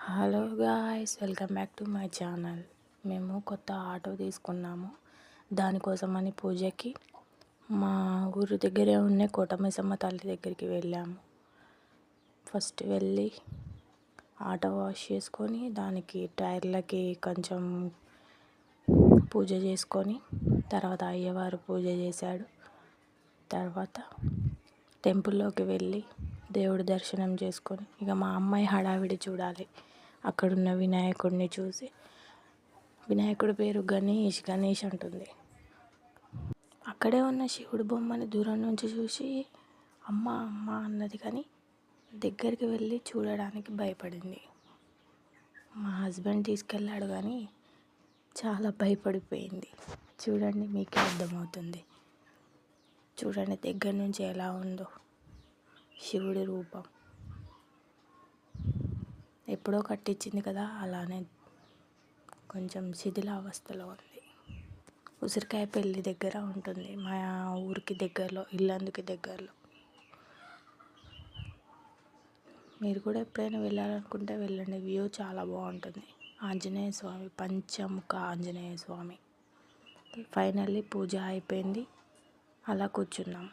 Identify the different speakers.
Speaker 1: Hello guys, welcome back to my channel. మేము కొత్త auto తీసుకున్నాము. దానికోసమని పూజకి మా ఊరు దగ్గరే ఉన్న కోటమైసమ్మ తల్లి దగ్గరికి వెళ్ళాము. ఫస్ట్ వెళ్ళి ఆటో వాష్ చేసుకొని దానికి టైర్లకి కొంచెం పూజ చేసుకొని తర్వాత అయ్యవారు పూజ చేశాడు. తర్వాత టెంపుల్లోకి వెళ్ళి దేవుడి దర్శనం చేసుకొని ఇక మా అమ్మాయి హడావిడి చూడాలి. అక్కడున్న వినాయకుడిని చూసి, వినాయకుడి పేరు గణేష్ అంటుంది. అక్కడే ఉన్న శివుడి బొమ్మని దూరం నుంచి చూసి అమ్మ అమ్మ అన్నది, కానీ దగ్గరికి వెళ్ళి చూడడానికి భయపడింది. మా హస్బెండ్ తీసుకెళ్ళాడు కానీ చాలా భయపడిపోయింది. చూడండి, మీకే అర్థమవుతుంది. చూడండి దగ్గర నుంచి ఎలా ఉందో శివుడి రూపం. ఎప్పుడో కట్టించింది కదా, అలానే కొంచెం శిథిలావస్థలో ఉంది. ఉసిరికాయ పెళ్ళి దగ్గర ఉంటుంది, మా ఊరికి దగ్గరలో, ఇల్లందుకి దగ్గరలో. మీరు కూడా ఎప్పుడైనా వెళ్ళాలనుకుంటే వెళ్ళండి, వ్యూ చాలా బాగుంటుంది. ఆంజనేయ స్వామి, పంచముఖ ఆంజనేయ స్వామి. ఫైనల్లీ పూజ అయిపోయింది, అలా కూర్చున్నాం.